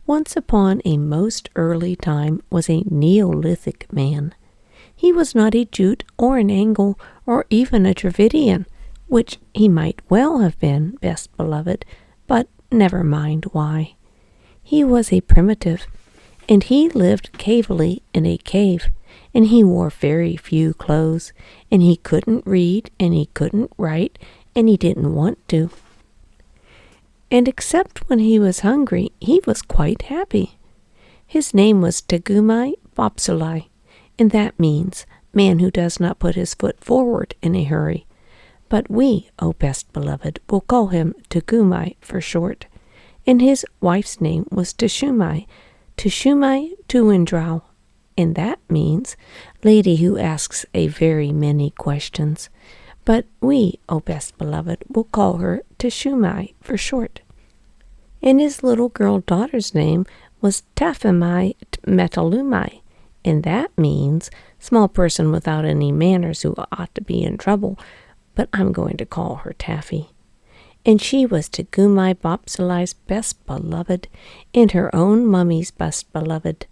Once upon a most early time was a Neolithic man. He was not a Jute or an Angle or even a Dravidian, which he might well have been, best beloved, but never mind why. He was a primitive, and he lived cavily in a cave, and he wore very few clothes, and he couldn't read, and he couldn't write, and he didn't want to. And except when he was hungry, he was quite happy. His name was Tegumai Bopsalai, and that means man who does not put his foot forward in a hurry. But we, O best beloved, will call him Tegumai for short. And his wife's name was Teshumai Tuindrau, and that means lady who asks a very many questions. But we, O best beloved, will call her Teshumai for short. And his little girl daughter's name was Tafimai Metalumai, and that means small person without any manners who ought to be in trouble, but I'm going to call her Taffy. And she was Tegumai Bopsalai's best beloved, and her own mummy's best beloved,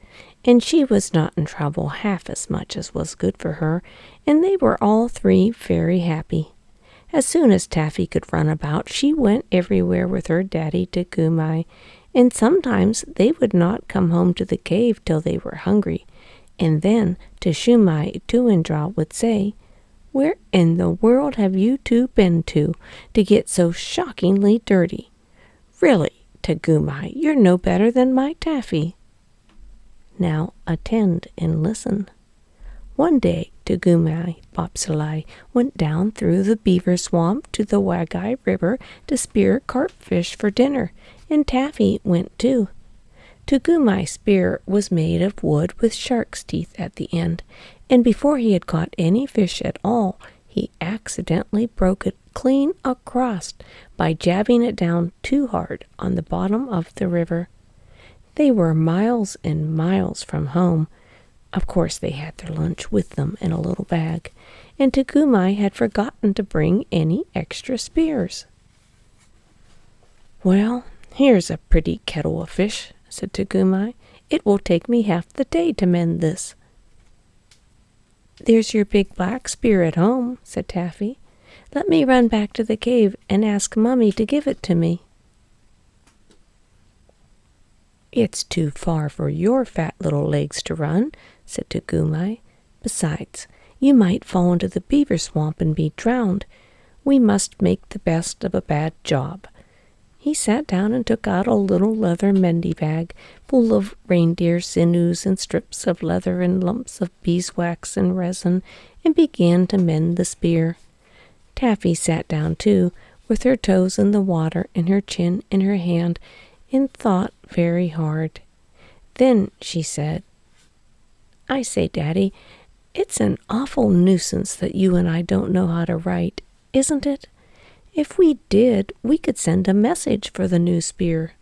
and she was not in trouble half as much as was good for her, and they were all three very happy. As soon as Taffy could run about, she went everywhere with her daddy Tegumai, and sometimes they would not come home to the cave till they were hungry, and then Teshumai Tuindra would say, "Where in the world have you two been to get so shockingly dirty? Really, Tegumai, you're no better than my Taffy." Now attend and listen. One day, Tegumai Bopsalai went down through the beaver swamp to the Wagai River to spear carpfish for dinner, and Taffy went too. Tegumai's spear was made of wood with shark's teeth at the end, and before he had caught any fish at all, he accidentally broke it clean across by jabbing it down too hard on the bottom of the river. They were miles and miles from home. Of course they had their lunch with them in a little bag, and Tegumai had forgotten to bring any extra spears. "Well, here's a pretty kettle of fish," said Tegumai. "It will take me half the day to mend this." "There's your big black spear at home," said Taffy. "Let me run back to the cave and ask Mummy to give it to me." "It's too far for your fat little legs to run," said Tegumai. "Besides, you might fall into the beaver swamp and be drowned. We must make the best of a bad job." He sat down and took out a little leather mending bag full of reindeer sinews and strips of leather and lumps of beeswax and resin, and began to mend the spear. Taffy sat down too, with her toes in the water and her chin in her hand, and thought very hard. Then she said, "I say, Daddy, it's an awful nuisance that you and I don't know how to write, isn't it? If we did, we could send a message for the new spear."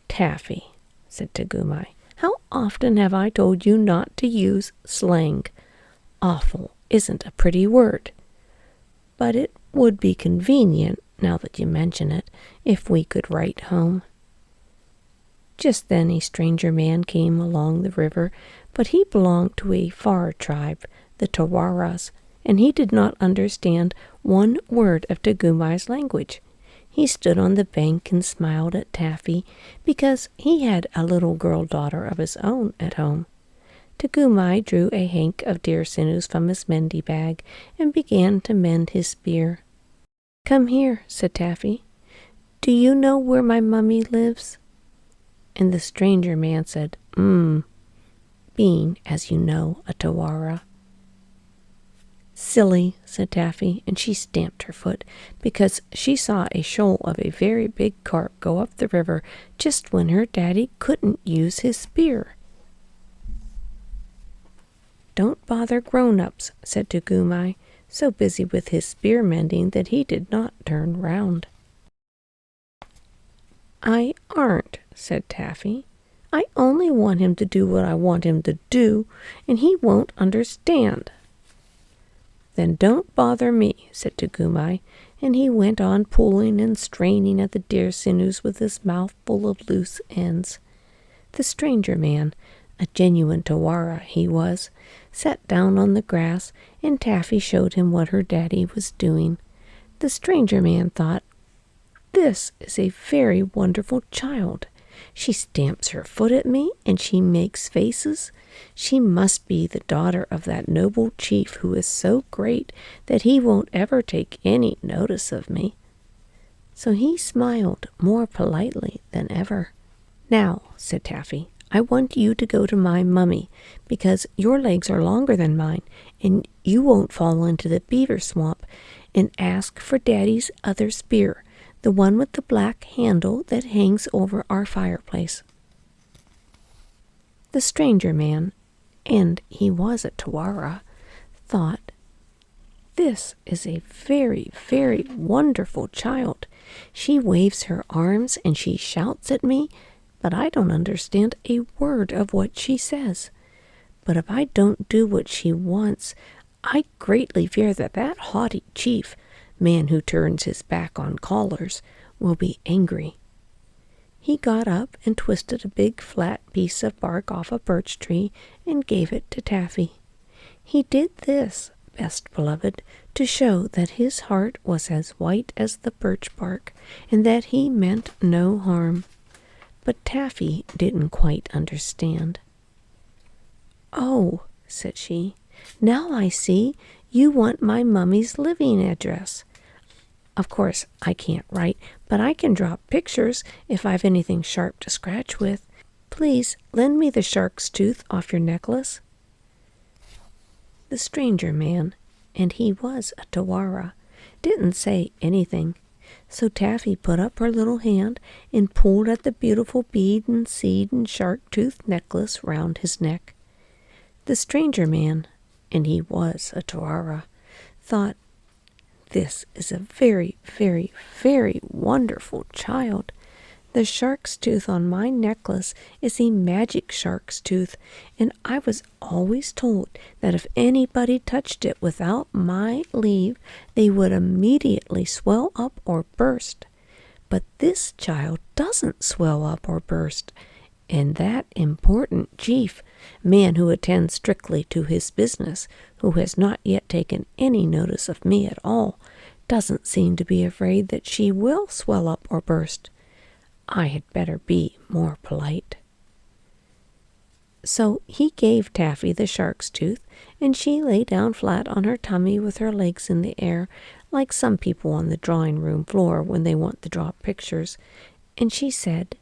"Taffy," said Tegumai, "how often have I told you not to use slang? Awful isn't a pretty word. But it would be convenient, now that you mention it, if we could write home." Just then a stranger man came along the river, but he belonged to a far tribe, the Tawaras, and he did not understand one word of Tegumai's language. He stood on the bank and smiled at Taffy, because he had a little girl daughter of his own at home. Tegumai drew a hank of deer sinews from his mending bag and began to mend his spear. "Come here," said Taffy. "Do you know where my mummy lives?" And the stranger man said, being, as you know, a Tawara. "Silly," said Taffy, and she stamped her foot, because she saw a shoal of a very big carp go up the river just when her daddy couldn't use his spear. "Don't bother grown-ups," said Tegumai, so busy with his spear mending that he did not turn round. "I aren't," said Taffy. "I only want him to do what I want him to do, and he won't understand." "Then don't bother me," said Tegumai, and he went on pulling and straining at the deer sinews with his mouth full of loose ends. The stranger man, a genuine Tawara he was, sat down on the grass, and Taffy showed him what her daddy was doing. The stranger man thought, "This is a very wonderful child. She stamps her foot at me, and she makes faces. She must be the daughter of that noble chief who is so great that he won't ever take any notice of me." So he smiled more politely than ever. "Now," said Taffy, "I want you to go to my mummy, because your legs are longer than mine, and you won't fall into the beaver swamp, and ask for Daddy's other spear, the one with the black handle that hangs over our fireplace." The stranger man, and he was a Tawara, thought, "This is a very, very wonderful child. She waves her arms and she shouts at me, but I don't understand a word of what she says. But if I don't do what she wants, I greatly fear that that haughty chief, man who turns his back on callers, will be angry." He got up and twisted a big flat piece of bark off a birch tree and gave it to Taffy. He did this, best beloved, to show that his heart was as white as the birch bark, and that he meant no harm. But Taffy didn't quite understand. "Oh," said she, "now I see. You want my mummy's living address. Of course, I can't write, but I can draw pictures if I've anything sharp to scratch with. Please lend me the shark's tooth off your necklace." The stranger man, and he was a Tawara, didn't say anything. So Taffy put up her little hand and pulled at the beautiful bead and seed and shark tooth necklace round his neck. The stranger man, and he was a Tawara, thought, "This is a very, very, very wonderful child. The shark's tooth on my necklace is a magic shark's tooth, and I was always told that if anybody touched it without my leave, they would immediately swell up or burst. But this child doesn't swell up or burst, and that important chief, man who attends strictly to his business, who has not yet taken any notice of me at all, doesn't seem to be afraid that she will swell up or burst. I had better be more polite." So he gave Taffy the shark's tooth, and she lay down flat on her tummy with her legs in the air, like some people on the drawing-room floor when they want to draw pictures, and she said,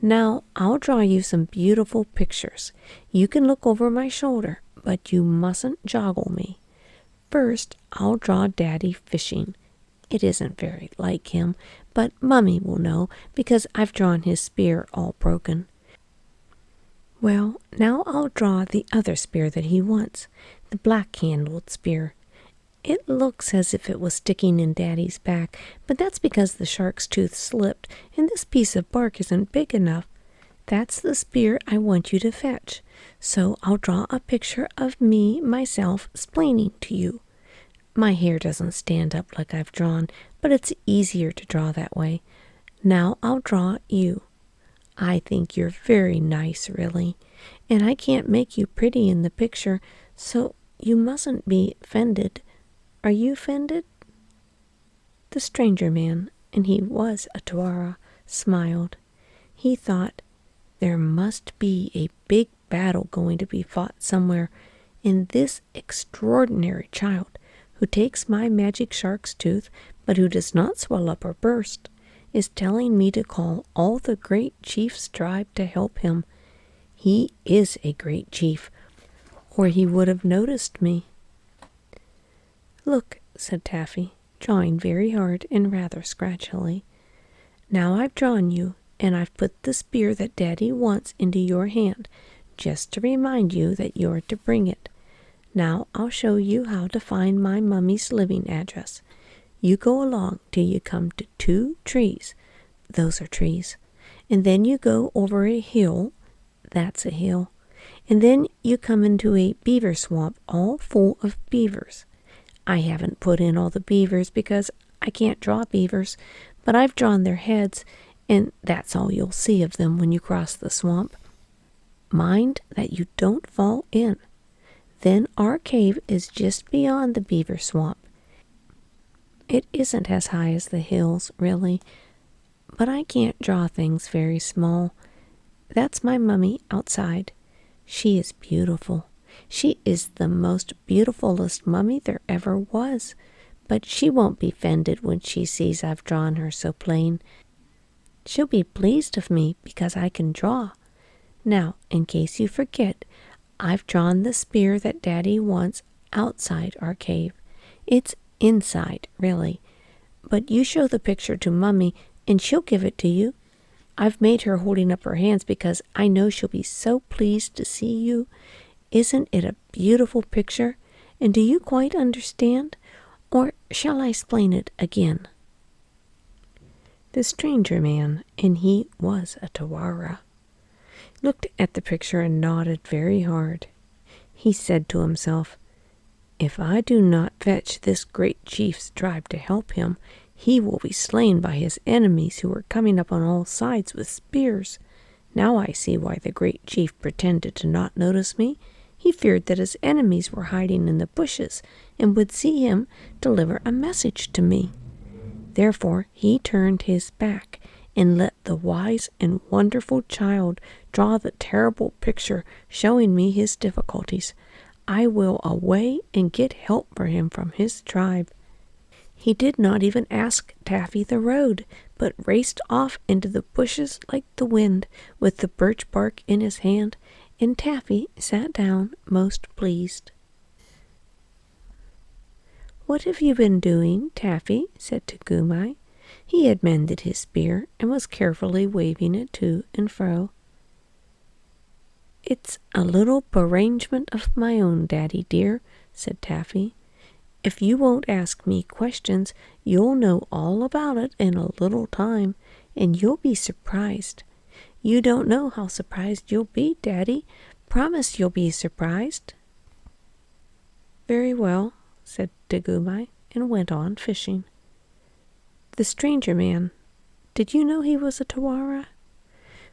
"Now I'll draw you some beautiful pictures. You can look over my shoulder, but you mustn't joggle me. First, I'll draw Daddy fishing. It isn't very like him, but Mummy will know because I've drawn his spear all broken. Well, now I'll draw the other spear that he wants, the black-handled spear. It looks as if it was sticking in Daddy's back, but that's because the shark's tooth slipped, and this piece of bark isn't big enough. That's the spear I want you to fetch. So I'll draw a picture of me, myself, splaining to you. My hair doesn't stand up like I've drawn, but it's easier to draw that way. Now I'll draw you. I think you're very nice, really, and I can't make you pretty in the picture, so you mustn't be offended. Are you offended?" The stranger man, and he was a Tawara, smiled. He thought, there must be a big battle going to be fought somewhere, and this extraordinary child, who takes my magic shark's tooth, but who does not swell up or burst, is telling me to call all the great chief's tribe to help him. He is a great chief, or he would have noticed me. "Look," said Taffy, drawing very hard and rather scratchily. "Now I've drawn you, and I've put the spear that Daddy wants into your hand, just to remind you that you're to bring it. Now I'll show you how to find my mummy's living address. You go along till you come to 2 trees. Those are trees. And then you go over a hill. That's a hill. And then you come into a beaver swamp all full of beavers. I haven't put in all the beavers because I can't draw beavers, but I've drawn their heads, and that's all you'll see of them when you cross the swamp. Mind that you don't fall in. Then our cave is just beyond the beaver swamp. It isn't as high as the hills, really, but I can't draw things very small. That's my mummy outside. She is beautiful. She is the most beautifulest mummy there ever was, but she won't be offended when she sees I've drawn her so plain. She'll be pleased of me because I can draw. Now, in case you forget, I've drawn the spear that Daddy wants outside our cave. It's inside, really. But you show the picture to Mummy, and she'll give it to you. I've made her holding up her hands because I know she'll be so pleased to see you. Isn't it a beautiful picture? And do you quite understand? Or shall I explain it again? The stranger man, and he was a Tawara, looked at the picture and nodded very hard. He said to himself, "If I do not fetch this great chief's tribe to help him, he will be slain by his enemies who are coming up on all sides with spears. Now I see why the great chief pretended to not notice me. He feared that his enemies were hiding in the bushes and would see him deliver a message to me. Therefore he turned his back and let the wise and wonderful child draw the terrible picture showing me his difficulties. I will away and get help for him from his tribe." He did not even ask Taffy the road, but raced off into the bushes like the wind, with the birch bark in his hand, and Taffy sat down most pleased. "What have you been doing, Taffy?" said Tugumai. He had mended his spear and was carefully waving it to and fro. "It's a little arrangement of my own, Daddy dear," said Taffy. "If you won't ask me questions, you'll know all about it in a little time, and you'll be surprised. You don't know how surprised you'll be, Daddy. Promise you'll be surprised." "Very well," said Tugumai, and went on fishing. The stranger man, did you know he was a Tawara?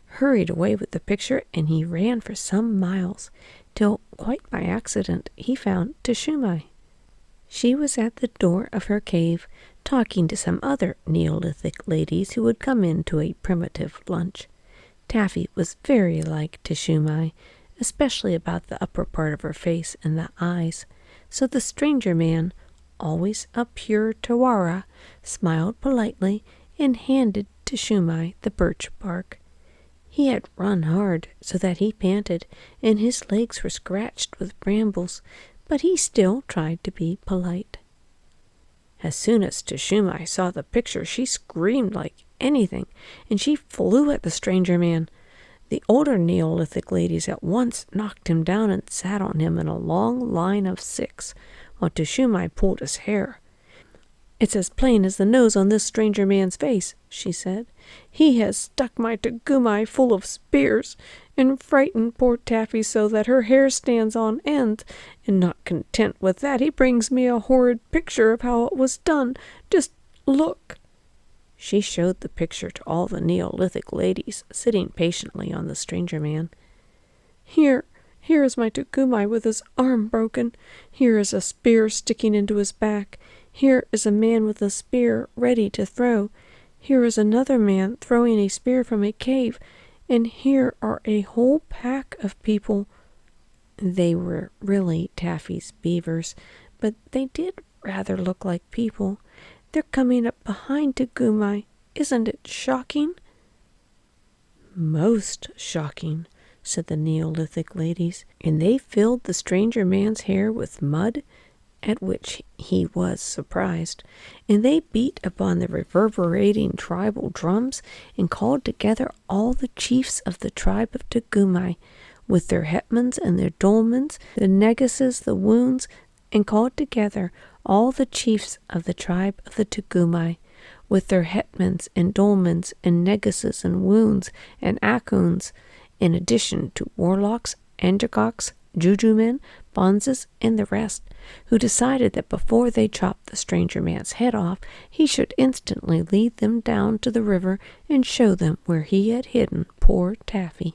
Hurried away with the picture, and he ran for some miles, till quite by accident he found Teshumai. She was at the door of her cave, talking to some other Neolithic ladies who had come in to a primitive lunch. Taffy was very like Teshumai, especially about the upper part of her face and the eyes, so the stranger man, always a pure Tawara, smiled politely and handed Teshumai the birch bark. He had run hard, so that he panted, and his legs were scratched with brambles, but he still tried to be polite. As soon as Teshumai saw the picture, she screamed like anything, and she flew at the stranger man. The older Neolithic ladies at once knocked him down and sat on him in a long line of 6, while Teshumai pulled his hair. "It's as plain as the nose on this stranger man's face," she said. "He has stuck my Tugumai full of spears, and frightened poor Taffy so that her hair stands on end, and not content with that, he brings me a horrid picture of how it was done. Just look." She showed the picture to all the Neolithic ladies, sitting patiently on the stranger man. Here is my Tugumai with his arm broken. Here is a spear sticking into his back. Here is a man with a spear ready to throw. Here is another man throwing a spear from a cave. And here are a whole pack of people." They were really Taffy's beavers, but they did rather look like people. "They're coming up behind Tugumai. Isn't it shocking?" "Most shocking," said the Neolithic ladies, and they filled the stranger man's hair with mud, at which he was surprised, and they beat upon the reverberating tribal drums and called together all the chiefs of the tribe of Tugumai, with their hetmans and their dolmens, the neguses, the woons, and called together all the chiefs of the tribe of the Tugumai, with their hetmans and dolmens and neguses and woons and akuns, in addition to warlocks, anjagoks, juju men, bonzes, and the rest, who decided that before they chopped the stranger man's head off, he should instantly lead them down to the river and show them where he had hidden poor Taffy.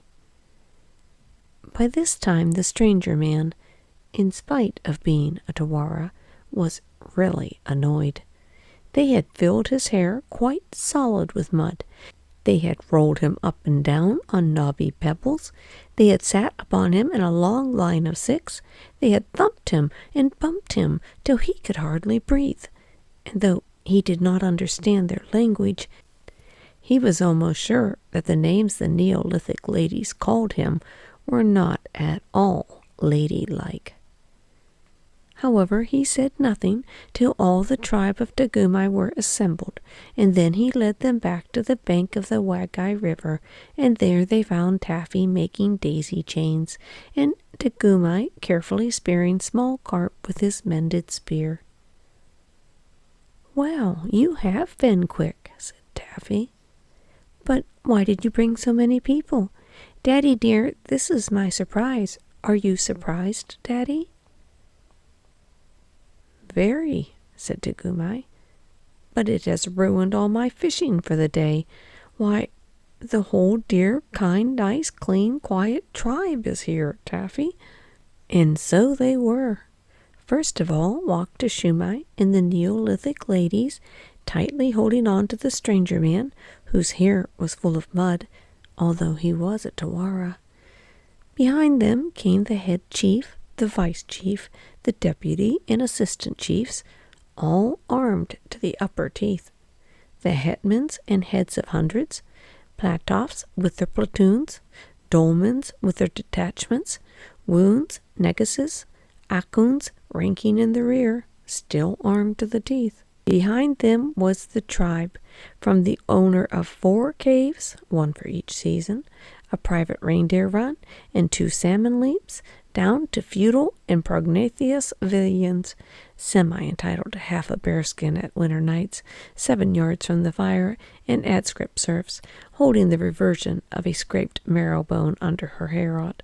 By this time the stranger man, in spite of being a Tawara, was really annoyed. They had filled his hair quite solid with mud. They had rolled him up and down on knobby pebbles. They had sat upon him in a long line of 6. They had thumped him and bumped him till he could hardly breathe. And though he did not understand their language, he was almost sure that the names the Neolithic ladies called him were not at all ladylike. However, he said nothing till all the tribe of Tagumai were assembled, and then he led them back to the bank of the Wagai River, and there they found Taffy making daisy chains, and Tagumai carefully spearing small carp with his mended spear. "Well, you have been quick," said Taffy. "But why did you bring so many people? Daddy dear, this is my surprise. Are you surprised, Daddy?" "Very," said Tagumai, "but it has ruined all my fishing for the day. Why, the whole dear, kind, nice, clean, quiet tribe is here, Taffy." And so they were. First of all walked Shumai and the Neolithic ladies, tightly holding on to the stranger man, whose hair was full of mud, although he was a Tawara. Behind them came the head chief, the vice chief, the deputy and assistant chiefs, all armed to the upper teeth, the hetmans and heads of hundreds, platoffs with their platoons, dolmens with their detachments, woons, neguses, akuns ranking in the rear, still armed to the teeth. Behind them was the tribe, from the owner of 4 caves, 1 for each season, a private reindeer run, and 2 salmon leaps, down to feudal and prognathous villains, semi-entitled to half a bearskin at winter nights, 7 yards from the fire, and adscript serfs, holding the reversion of a scraped marrow bone under her hair-rod.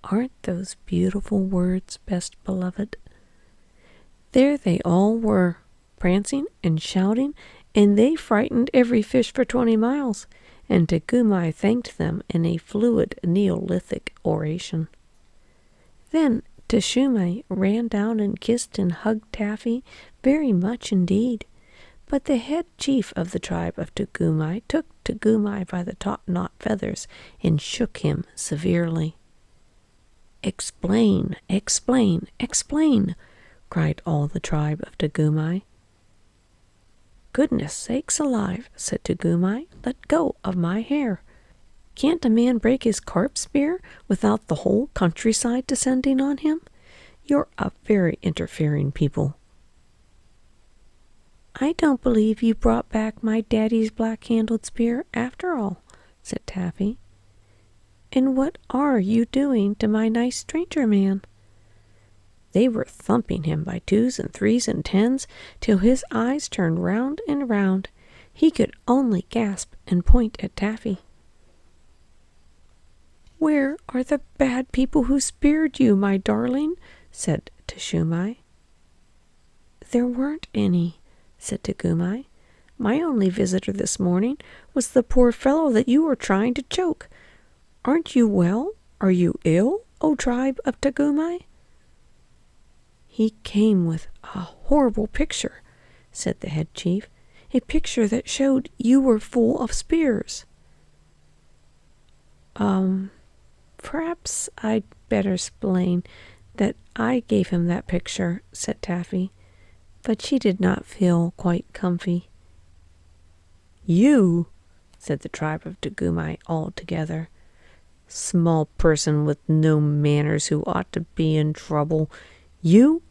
Aren't those beautiful words, best beloved? There they all were, prancing and shouting, and they frightened every fish for 20 miles, and Tagumai thanked them in a fluid Neolithic oration. Then Teshumei ran down and kissed and hugged Taffy very much indeed. But the head chief of the tribe of Tagumai took Tagumai by the top-knot feathers and shook him severely. "Explain, explain, explain," cried all the tribe of Tagumai. "Goodness sakes alive," said Tagumai, "let go of my hair. Can't a man break his carp spear without the whole countryside descending on him? You're a very interfering people." "I don't believe you brought back my daddy's black-handled spear after all," said Taffy. "And what are you doing to my nice stranger man?" They were thumping him by 2s and 3s and 10s till his eyes turned round and round. He could only gasp and point at Taffy. "Where are the bad people who speared you, my darling?" said Teshumai. "There weren't any," said Tagumai. "My only visitor this morning was the poor fellow that you were trying to choke. Aren't you well? Are you ill, O tribe of Tagumai?" "He came with a horrible picture," said the head chief, "a picture that showed you were full of spears." Perhaps I'd better explain that I gave him that picture," said Taffy, but she did not feel quite comfy. "You," said the tribe of Tagumai all together. "Small person with no manners who ought to be in trouble. You?"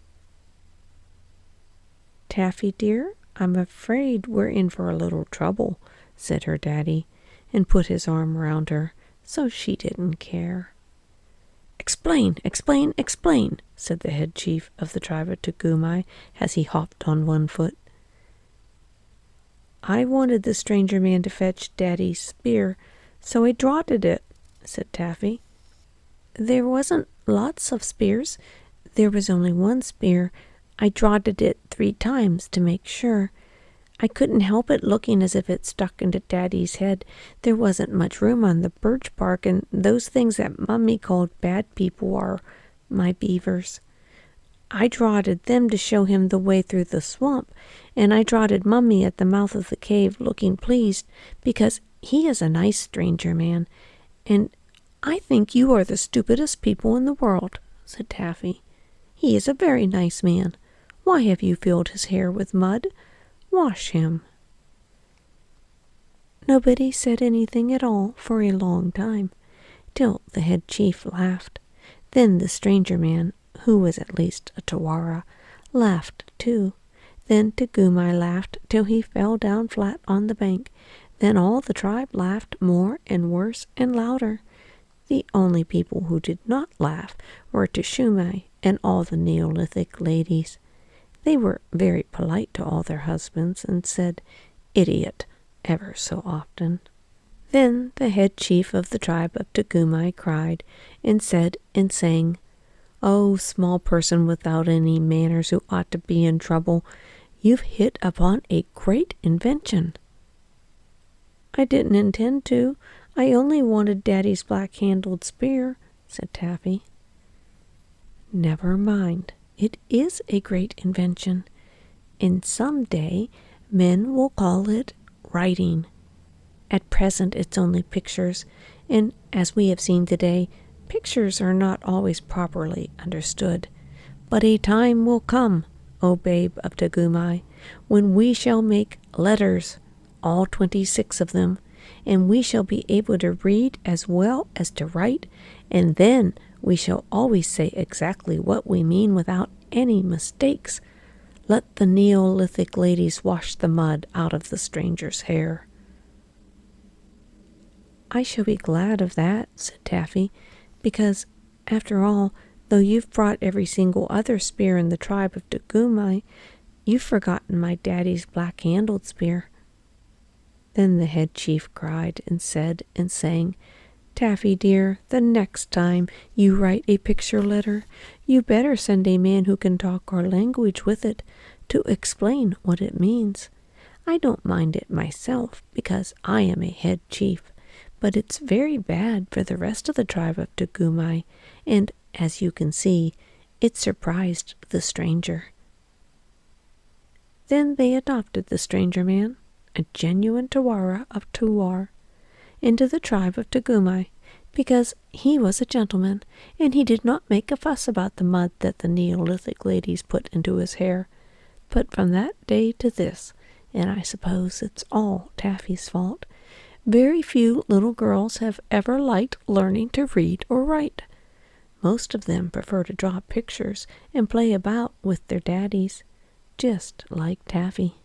"Taffy, dear, I'm afraid we're in for a little trouble," said her daddy, and put his arm around her, so she didn't care. "Explain, explain, explain," said the head chief of the tribe of Tagumai as he hopped on 1 foot. "I wanted the stranger man to fetch Daddy's spear, so I draughted it," said Taffy. "There wasn't lots of spears. there was only one spear. I drawed it 3 times to make sure. I couldn't help it looking as if it stuck into Daddy's head. There wasn't much room on the birch bark, and those things that Mummy called bad people are my beavers. I drawed them to show him the way through the swamp, and I drawed Mummy at the mouth of the cave looking pleased, because he is a nice stranger man, and I think you are the stupidest people in the world, said Taffy. He is a very nice man. Why have you filled his hair with mud? Wash him. Nobody said anything at all for a long time, till the head chief laughed. Then the stranger man, who was at least a Tawara, laughed too. Then Tagumai laughed till he fell down flat on the bank. Then all the tribe laughed more and worse and louder. The only people who did not laugh were Teshumai and all the Neolithic ladies. They were very polite to all their husbands and said, "Idiot," ever so often. Then the head chief of the tribe of Tagumai cried and said and sang, "Oh, small person without any manners who ought to be in trouble, you've hit upon a great invention." "I didn't intend to. I only wanted Daddy's black-handled spear," said Taffy. "Never mind. It is a great invention, and some day men will call it writing. At present it's only pictures, and as we have seen today, pictures are not always properly understood. But a time will come, O babe of Tagumai, when we shall make letters, all 26 of them, and we shall be able to read as well as to write, and then we shall always say exactly what we mean without any mistakes. Let the Neolithic ladies wash the mud out of the stranger's hair." "I shall be glad of that," said Taffy, "because, after all, though you've brought every single other spear in the tribe of Tagumai, you've forgotten my daddy's black-handled spear." Then the head chief cried and said and sang, "Taffy dear, the next time you write a picture letter, you better send a man who can talk our language with it to explain what it means. I don't mind it myself because I am a head chief, but it's very bad for the rest of the tribe of Tagumai, and, as you can see, it surprised the stranger." Then they adopted the stranger man, a genuine Tawara of Tuwar, into the tribe of Tagumai, because he was a gentleman, and he did not make a fuss about the mud that the Neolithic ladies put into his hair. But from that day to this, and I suppose it's all Taffy's fault, very few little girls have ever liked learning to read or write. Most of them prefer to draw pictures and play about with their daddies, just like Taffy.